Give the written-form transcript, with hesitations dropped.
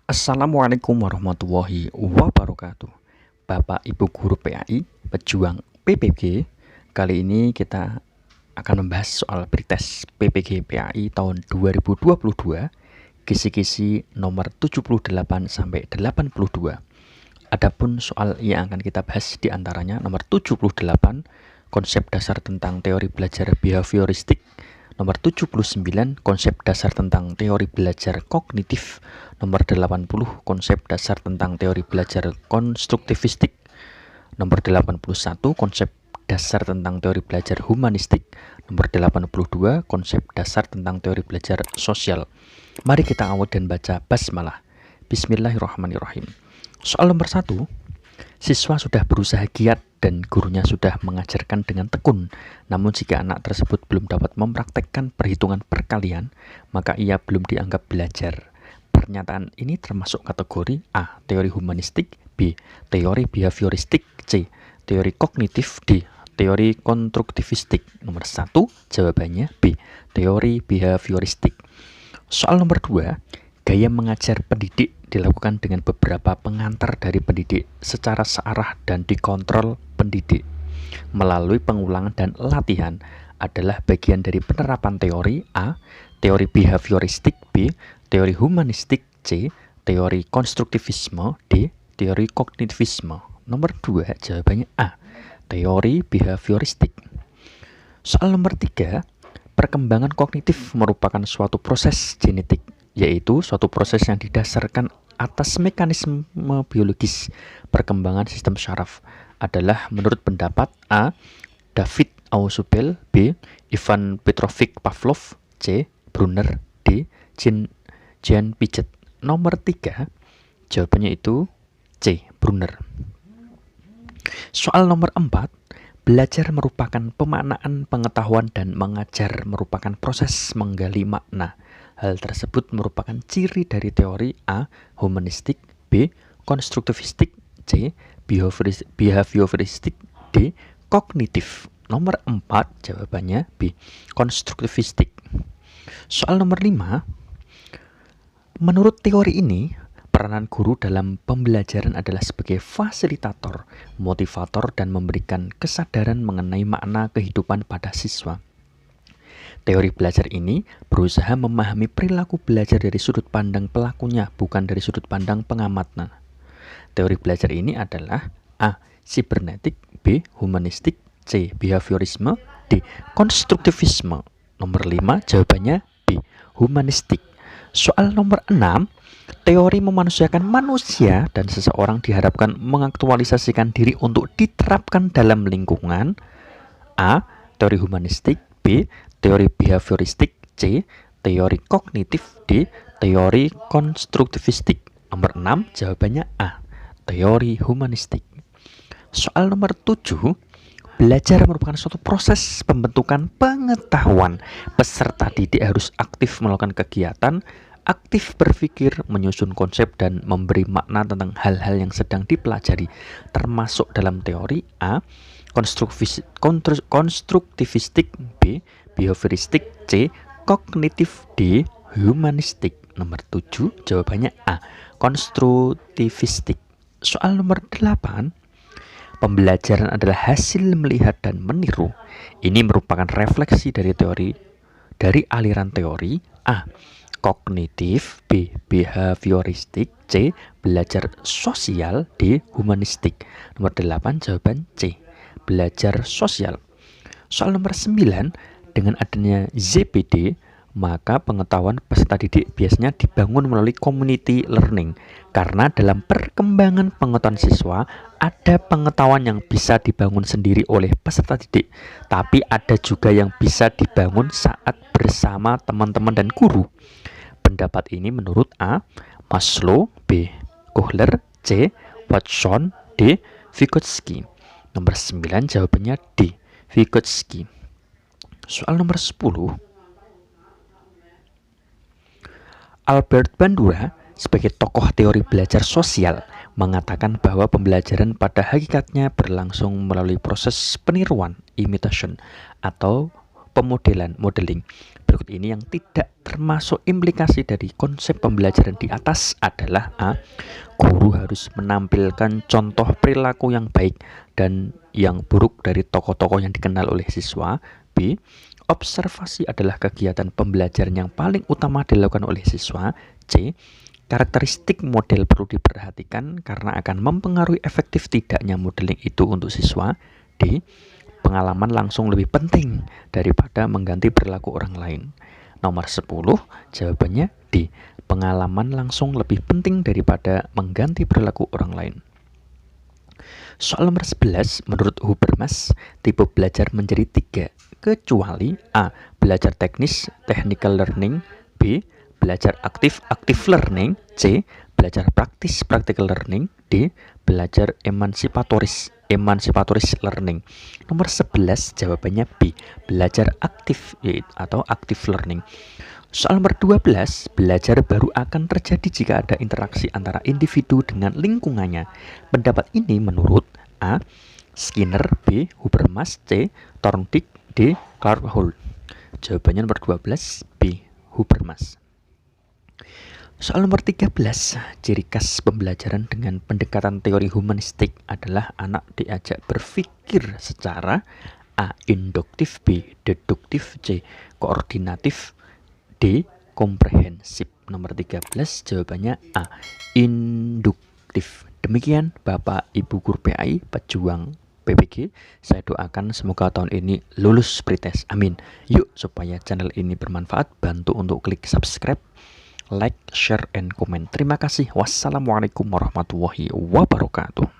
Assalamualaikum warahmatullahi wabarakatuh. Bapak Ibu Guru PAI, pejuang PPG. Kali ini kita akan membahas soal pretest PPG PAI tahun 2022, kisi-kisi nomor 78 sampai 82. Adapun soal yang akan kita bahas di antaranya nomor 78, konsep dasar tentang teori belajar behavioristik. Nomor 79, konsep dasar tentang teori belajar kognitif. Nomor 80, konsep dasar tentang teori belajar konstruktivistik. Nomor 81, konsep dasar tentang teori belajar humanistik. Nomor 82, konsep dasar tentang teori belajar sosial. Mari kita awal dan baca basmalah. Bismillahirrahmanirrahim. Soal nomor 1, siswa sudah berusaha giat dan gurunya sudah mengajarkan dengan tekun. Namun jika anak tersebut belum dapat mempraktekkan perhitungan perkalian, maka ia belum dianggap belajar. Pernyataan ini termasuk kategori A. Teori humanistik, B. Teori behavioristik, C. Teori kognitif, D. Teori konstruktivistik. Nomor 1, jawabannya B. Teori behavioristik. Soal nomor 2, gaya mengajar pendidik dilakukan dengan beberapa pengantar dari pendidik secara searah dan dikontrol pendidik. Melalui pengulangan dan latihan adalah bagian dari penerapan teori A. Teori behavioristik, B. Teori humanistik, C. Teori konstruktivisme, D. Teori kognitivisme. Nomor 2, jawabannya A. Teori behavioristik. Soal nomor 3, perkembangan kognitif merupakan suatu proses genetik, yaitu suatu proses yang didasarkan atas mekanisme biologis. Perkembangan sistem syaraf adalah menurut pendapat A. David Ausubel, B. Ivan Petrovich Pavlov, C. Brunner, D. Jean Piaget. Nomor 3, jawabannya itu C. Brunner. Soal nomor 4, belajar merupakan pemaknaan pengetahuan dan mengajar merupakan proses menggali makna. Hal tersebut merupakan ciri dari teori A. Humanistik, B. Konstruktivistik, C. Behavioristik, D. Kognitif. Nomor 4, jawabannya B. Konstruktivistik. Soal nomor 5, menurut teori ini, peranan guru dalam pembelajaran adalah sebagai fasilitator, motivator, dan memberikan kesadaran mengenai makna kehidupan pada siswa. Teori belajar ini berusaha memahami perilaku belajar dari sudut pandang pelakunya, bukan dari sudut pandang pengamatnya. Teori belajar ini adalah A. Sibernetik, B. Humanistik, C. Behaviorisme, D. Konstruktivisme. Nomor 5, jawabannya B. Humanistik. Soal nomor 6, teori memanusiakan manusia dan seseorang diharapkan mengaktualisasikan diri untuk diterapkan dalam lingkungan. A. Teori humanistik, B. Teori behavioristik, C. Teori kognitif, D. Teori konstruktivistik. Nomor 6, jawabannya A. Teori humanistik. Soal nomor 7, belajar merupakan suatu proses pembentukan pengetahuan. Peserta didik harus aktif melakukan kegiatan, aktif berpikir, menyusun konsep, dan memberi makna tentang hal-hal yang sedang dipelajari, termasuk dalam teori A. Konstruktivistik, B. Behavioristik, C. Kognitif, D. Humanistik. Nomor 7, jawabannya A. Konstruktivistik. Soal nomor 8, pembelajaran adalah hasil melihat dan meniru. Ini merupakan refleksi dari aliran teori A. Kognitif, B. Behavioristik, C. Belajar sosial, D. Humanistik. Nomor 8, jawaban C. Belajar sosial. Soal nomor 9, dengan adanya ZPD, maka pengetahuan peserta didik biasanya dibangun melalui community learning. Karena dalam perkembangan pengetahuan siswa, ada pengetahuan yang bisa dibangun sendiri oleh peserta didik, tapi ada juga yang bisa dibangun saat bersama teman-teman dan guru. Pendapat ini menurut A. Maslow, B. Kohler, C. Watson, D. Vygotsky. Nomor 9, jawabannya D. Vygotsky. Soal nomor 10, Albert Bandura sebagai tokoh teori belajar sosial mengatakan bahwa pembelajaran pada hakikatnya berlangsung melalui proses peniruan, imitation, atau modeling. berikut ini yang tidak termasuk implikasi dari konsep pembelajaran di atas adalah A. Guru harus menampilkan contoh perilaku yang baik dan yang buruk dari tokoh-tokoh yang dikenal oleh siswa. B. Observasi adalah kegiatan pembelajaran yang paling utama dilakukan oleh siswa. C. Karakteristik model perlu diperhatikan karena akan mempengaruhi efektif tidaknya modeling itu untuk siswa. D. Pengalaman langsung lebih penting daripada mengganti perilaku orang lain. Nomor 10, jawabannya D. Pengalaman langsung lebih penting daripada mengganti perilaku orang lain. Soal nomor 11, menurut Habermas, tipe belajar menjadi 3, kecuali A. Belajar teknis, technical learning. B. Belajar aktif, active learning. C. Belajar praktis, practical learning. D. Belajar emansipatoris learning. Nomor 11 jawabannya B. Belajar aktif atau active learning. Soal nomor 12, belajar baru akan terjadi jika ada interaksi antara individu dengan lingkungannya. Pendapat ini menurut A. Skinner, B. Habermas, C. Thorndike, D. Clark Hall. Jawabannya nomor 12, B. Habermas. Soal nomor 13, ciri khas pembelajaran dengan pendekatan teori humanistik adalah anak diajak berpikir secara A. Induktif, B. Deduktif, C. Koordinatif, D. Komprehensif. Nomor 13 jawabannya A. Induktif. Demikian Bapak Ibu Guru PAI pejuang PPG. Saya doakan semoga tahun ini lulus pretest. Amin. Yuk supaya channel ini bermanfaat, bantu untuk klik subscribe, like, share, and comment. Terima kasih. Wassalamualaikum warahmatullahi wabarakatuh.